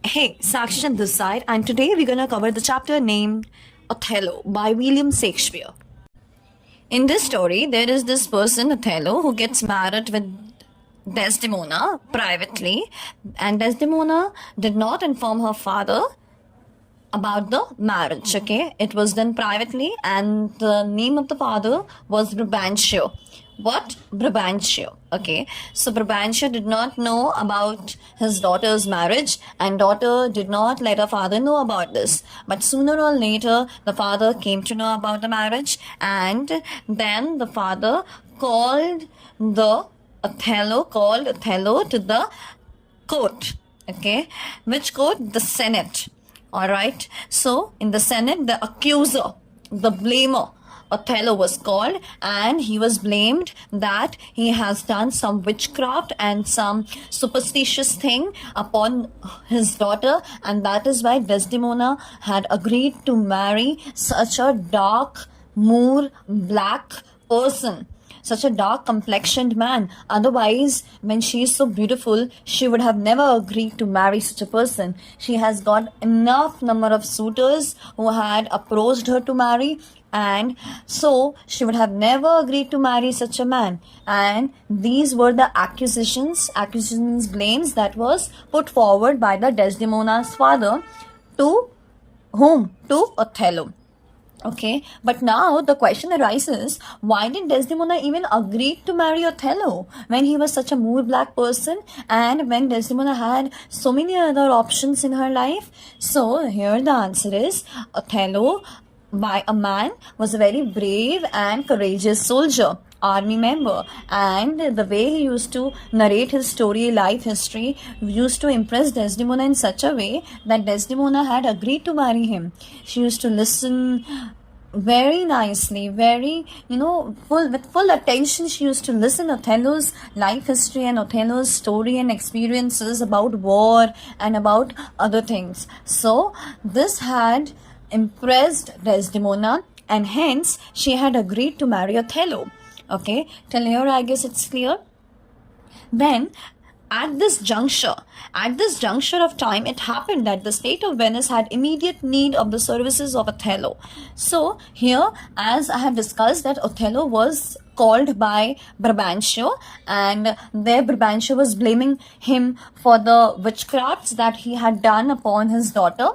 Hey, Sakshi on this side, and today we're gonna cover the chapter named Othello by William Shakespeare. In this story, there is this person, Othello, who gets married with Desdemona privately, and Desdemona did not inform her father about the marriage. Okay, it was done privately, and the name of the father was Brabantio. What? Brabantio. Okay, so Brabantio did not know about his daughter's marriage, and daughter did not let her father know about this. But sooner or later, the father came to know about the marriage, and then the father called Othello to the court. Okay, which court? The Senate. All right. So in the Senate, the accuser, the blamer, Othello was called, and he was blamed that he has done some witchcraft and some superstitious thing upon his daughter, and that is why Desdemona had agreed to marry such a dark, moor, black person, such a dark complexioned man. Otherwise, when she is so beautiful, she would have never agreed to marry such a person. She has got enough number of suitors who had approached her to marry, and so she would have never agreed to marry such a man. And these were the accusations, blames that was put forward by the Desdemona's father to whom? To Othello. Okay, but now the question arises, why did Desdemona even agree to marry Othello when he was such a moor black person, and when Desdemona had so many other options in her life? So here the answer is, Othello by a man was a very brave and courageous soldier, army member, and the way he used to narrate his story, life history, used to impress Desdemona in such a way that Desdemona had agreed to marry him. She used to listen very nicely, very, with full attention. She used to listen Othello's life history and Othello's story and experiences about war and about other things. So this had impressed Desdemona, and hence she had agreed to marry Othello. Okay, till here I guess it's clear. Then at this juncture of time, it happened that the state of Venice had immediate need of the services of Othello. So here, as I have discussed, that Othello was called by Brabantio, and there Brabantio was blaming him for the witchcrafts that he had done upon his daughter,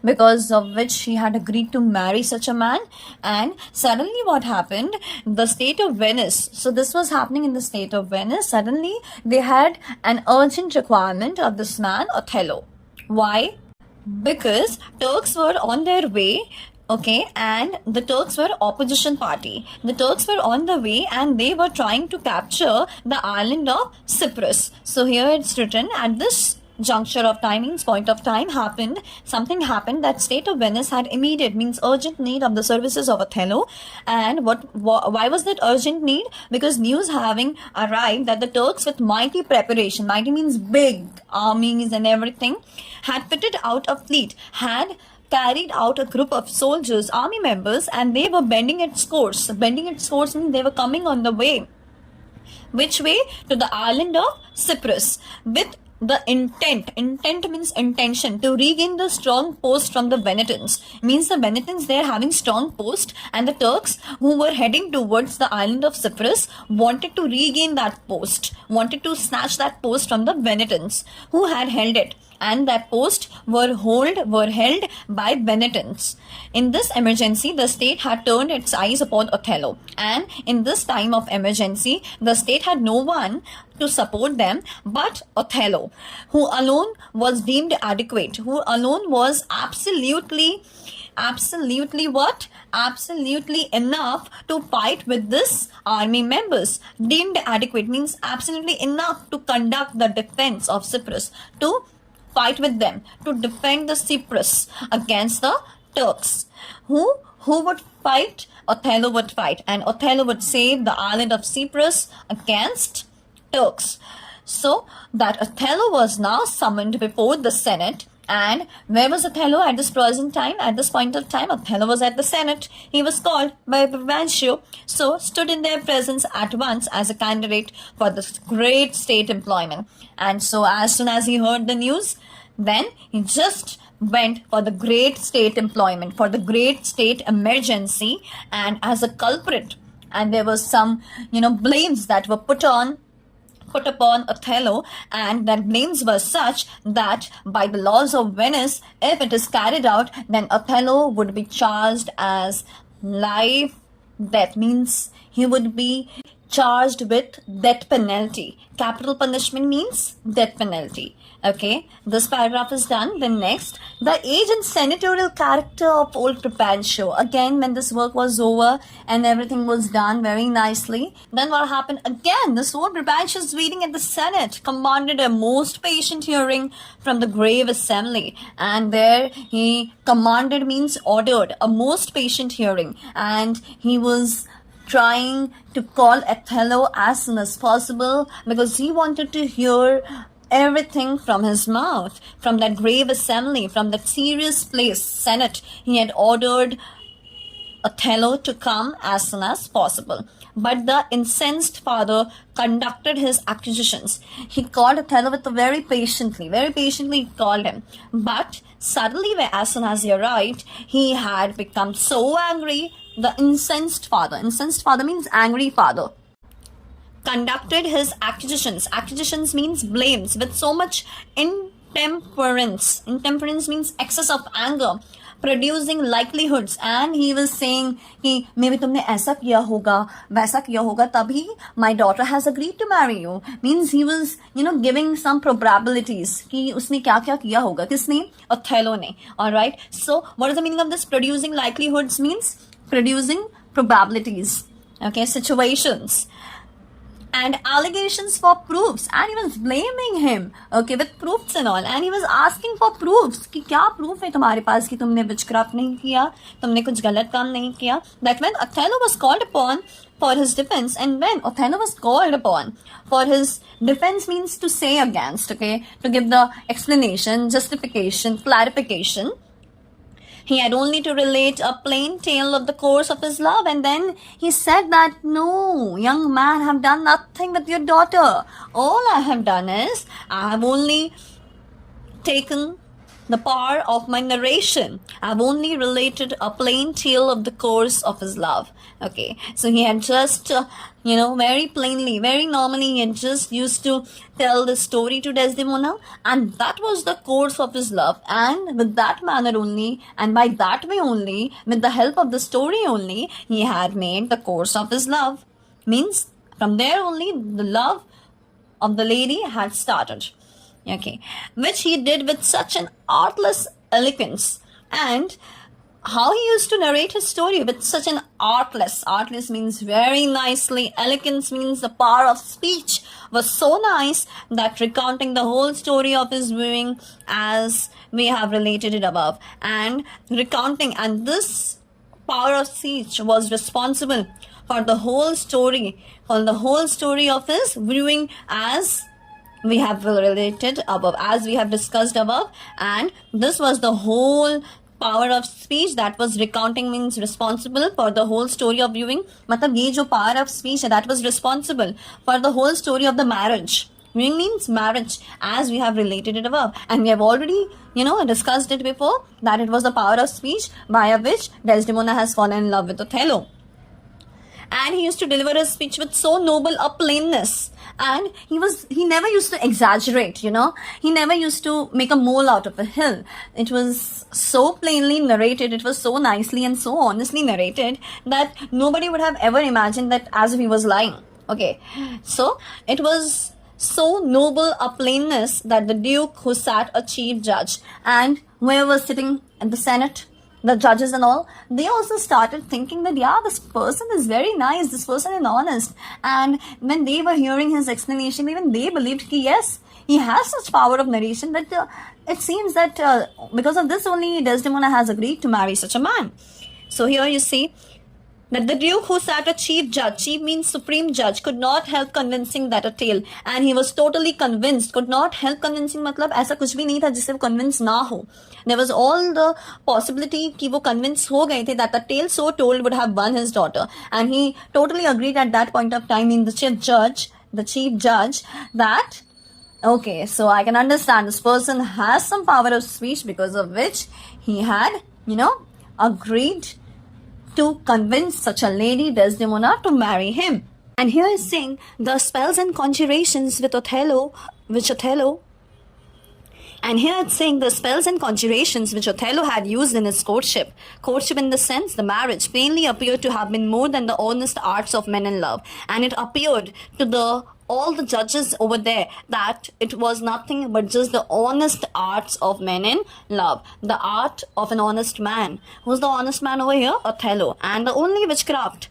because of which he had agreed to marry such a man. And suddenly what happened, the state of Venice, so this was happening in the state of Venice, suddenly they had an urgent requirement of this man Othello. Why? Because Turks were on their way. Okay, and the Turks were opposition party. The Turks were on the way, and they were trying to capture the island of Cyprus. So here it's written, at this juncture of timings, point of time, something happened that state of Venice had immediate, means urgent need of the services of Othello. And why was that urgent need? Because news having arrived that the Turks, with mighty preparation, mighty means big armies and everything, had fitted out a fleet, had carried out a group of soldiers, army members, and they were bending its course. Bending its course means they were coming on the way. Which way? To the island of Cyprus, with the intent means intention, to regain the strong post from the Venetians. Means the Venetians, they are having strong post, and the Turks who were heading towards the island of Cyprus wanted to regain that post, wanted to snatch that post from the Venetians who had held it, and that post were held by Venetians. In this emergency, the state had turned its eyes upon Othello, and in this time of emergency, the state had no one to support them but Othello, who alone was deemed adequate, who alone was absolutely what? Absolutely enough to fight with this army members. Deemed adequate means absolutely enough to conduct the defense of Cyprus, to fight with them, to defend the Cyprus against the Turks. Who would fight? Othello would fight, and Othello would save the island of Cyprus against Turks. So that Othello was now summoned before the Senate. And where was Othello at this present time? At this point of time, Othello was at the Senate. He was called by Brabantio, so stood in their presence at once as a candidate for this great state employment. And so as soon as he heard the news, Then he just went for the great state employment, for the great state emergency, and as a culprit. And there was some, blames that were put upon Othello, and that blames were such that by the laws of Venice, if it is carried out, then Othello would be charged as life death, means he would be charged with death penalty. Capital punishment means death penalty. Okay, this paragraph is done. Then next, the age and senatorial character of old Propancio. Again, when this work was over and everything was done very nicely, then what happened? Again, this old Propancio's reading at the Senate commanded a most patient hearing from the grave assembly. And there he commanded means ordered a most patient hearing. And he was trying to call Othello as soon as possible because he wanted to hear everything from his mouth, from that grave assembly, from that serious place, Senate. He had ordered Othello to come as soon as possible. But the incensed father conducted his acquisitions. He called Othello with very patiently he called him. But suddenly, as soon as he arrived, he had become so angry. The incensed father means angry father, conducted his acquisitions. Acquisitions means blames with so much intemperance. Intemperance means excess of anger, producing likelihoods. And he was saying कि maybe तुमने ऐसा किया होगा, वैसा किया होगा, तभी my daughter has agreed to marry you. Means he was, giving some probabilities कि उसने क्या क्या किया होगा. किसने? Othello ने. Alright. So what is the meaning of this? Producing likelihoods means producing probabilities. Okay, situations. And allegations for proofs, and he was blaming him, okay, with proofs and all, and he was asking for proofs कि क्या proof है तुम्हारे पास कि तुमने witchcraft नहीं किया, तुमने कुछ गलत काम नहीं किया. That when Othello was called upon for his defense, and when Othello was called upon for his defense means to say against, okay, to give the explanation, justification, clarification, he had only to relate a plain tale of the course of his love, and then he said that, no, young man, I have done nothing with your daughter. All I have done is, I have only taken the power of my narration. I have only related a plain tale of the course of his love. Okay, so he had just, very plainly, very normally, he had just used to tell the story to Desdemona, and that was the course of his love. And with that manner only, and by that way only, with the help of the story only, he had made the course of his love. Means, from there only, the love of the lady had started. Okay, which he did with such an artless eloquence, and how he used to narrate his story with such an artless means very nicely, eloquence means the power of speech was so nice that recounting the whole story of his viewing as we have related it above, and recounting, and this power of speech was responsible for the whole story of his viewing as we have related above, as we have discussed above. And this was the whole power of speech that was recounting means responsible for the whole story of viewing. मतलब ये जो power of speech that was responsible for the whole story of the marriage. Viewing means marriage, as we have related it above, and we have already discussed it before, that it was the power of speech via which Desdemona has fallen in love with Othello. And he used to deliver his speech with so noble a plainness, and he never used to exaggerate, he never used to make a mole out of a hill. It was so plainly narrated, it was so nicely and so honestly narrated that nobody would have ever imagined that as if he was lying. Okay, so it was so noble a plainness that the Duke, who sat a chief judge, and whoever was sitting at the Senate, the judges and all, they also started thinking that, yeah, this person is very nice, this person is honest. And when they were hearing his explanation, even they believed that, yes, he has such power of narration that it seems that because of this only Desdemona has agreed to marry such a man. So here you see that the Duke, who sat a chief judge, chief means supreme judge, could not help convincing that a tale, and he was totally convinced, could not help convincing मतलब ऐसा कुछ भी नहीं था जिससे वो convince ना हो. There was all the possibility कि वो convince हो गए थे that the tale so told would have won his daughter, and he totally agreed at that point of time in the chief judge that Okay, so I can understand this person has some power of speech, because of which he had, agreed to convince such a lady, Desdemona, to marry him. And here is saying the spells and conjurations which Othello and here it's saying the spells and conjurations which Othello had used in his courtship. Courtship in the sense, the marriage, plainly appeared to have been more than the honest arts of men in love. And it appeared to all the judges over there that it was nothing but just the honest arts of men in love. The art of an honest man. Who's the honest man over here? Othello. And the only witchcraft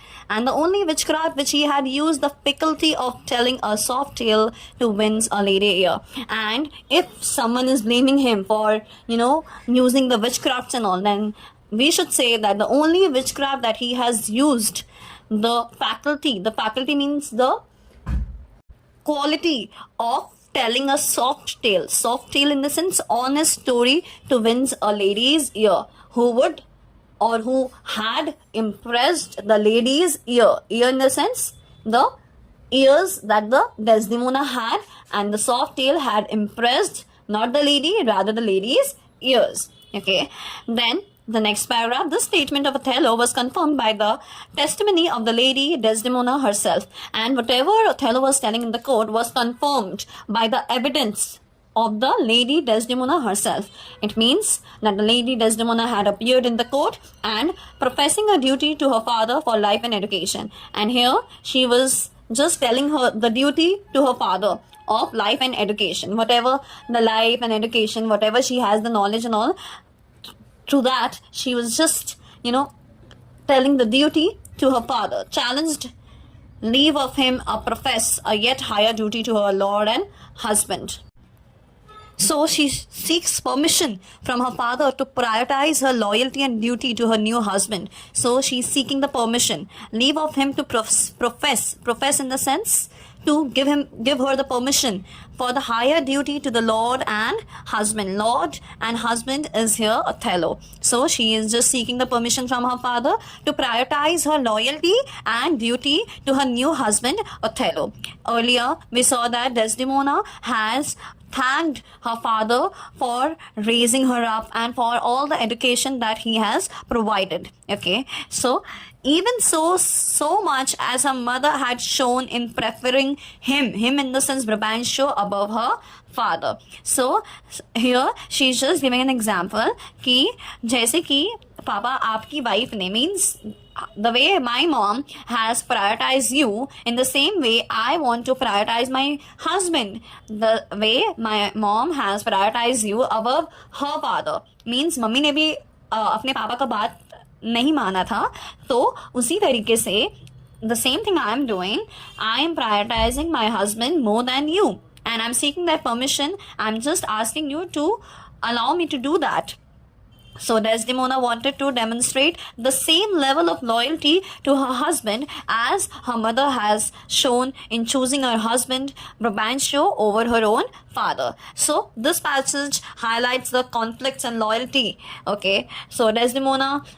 which he had used, the faculty of telling a soft tale to win a lady ear. And if someone is blaming him for, using the witchcrafts and all, then we should say that the only witchcraft that he has used, the faculty means the quality of telling a soft tale in the sense honest story to win a lady's ear, who had impressed the lady's ear in the sense the ears that the Desdemona had, and the soft tale had impressed not the lady, rather the lady's ears. Okay, then the next paragraph, this statement of Othello was confirmed by the testimony of the lady Desdemona herself, and whatever Othello was telling in the court was confirmed by the evidence of the lady Desdemona herself. It means that the lady Desdemona had appeared in the court and professing her duty to her father for life and education. And here she was just telling her the duty to her father of life and education, whatever the life and education, whatever she has the knowledge and all. Through that, she was just, telling the duty to her father, challenged leave of him profess a yet higher duty to her lord and husband. So she seeks permission from her father to prioritize her loyalty and duty to her new husband. So she's seeking the permission, leave of him to profess in the sense to give her the permission for the higher duty to the lord and husband. Lord and husband is here Othello. So she is just seeking the permission from her father to prioritize her loyalty and duty to her new husband Othello. Earlier we saw that Desdemona has thanked her father for raising her up and for all the education that he has provided. Okay, so even so much as her mother had shown in preferring him in the sense Brabantio above her father. So here she's just giving an example कि जैसे कि पापा आपकी wife ने, means the way my mom has prioritized you, in the same way I want to prioritize my husband. The way my mom has prioritized you above her father, means mummy ने भी अपने पापा का बात नहीं माना था, तो उसी तरीके से the same thing I am doing, I am prioritizing my husband more than you, and I'm seeking that permission. I'm just asking you to allow me to do that. So Desdemona wanted to demonstrate the same level of loyalty to her husband as her mother has shown in choosing her husband Brabantio over her own father. So this passage highlights the conflicts and loyalty. Okay, so Desdemona's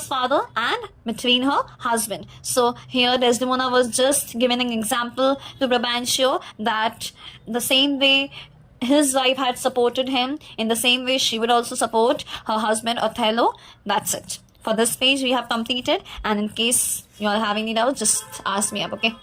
father and between her husband. So here Desdemona was just giving an example to Brabantio that the same way his wife had supported him, in the same way she would also support her husband Othello. That's it. For this page we have completed, and in case you are having any doubts, just ask me up, okay?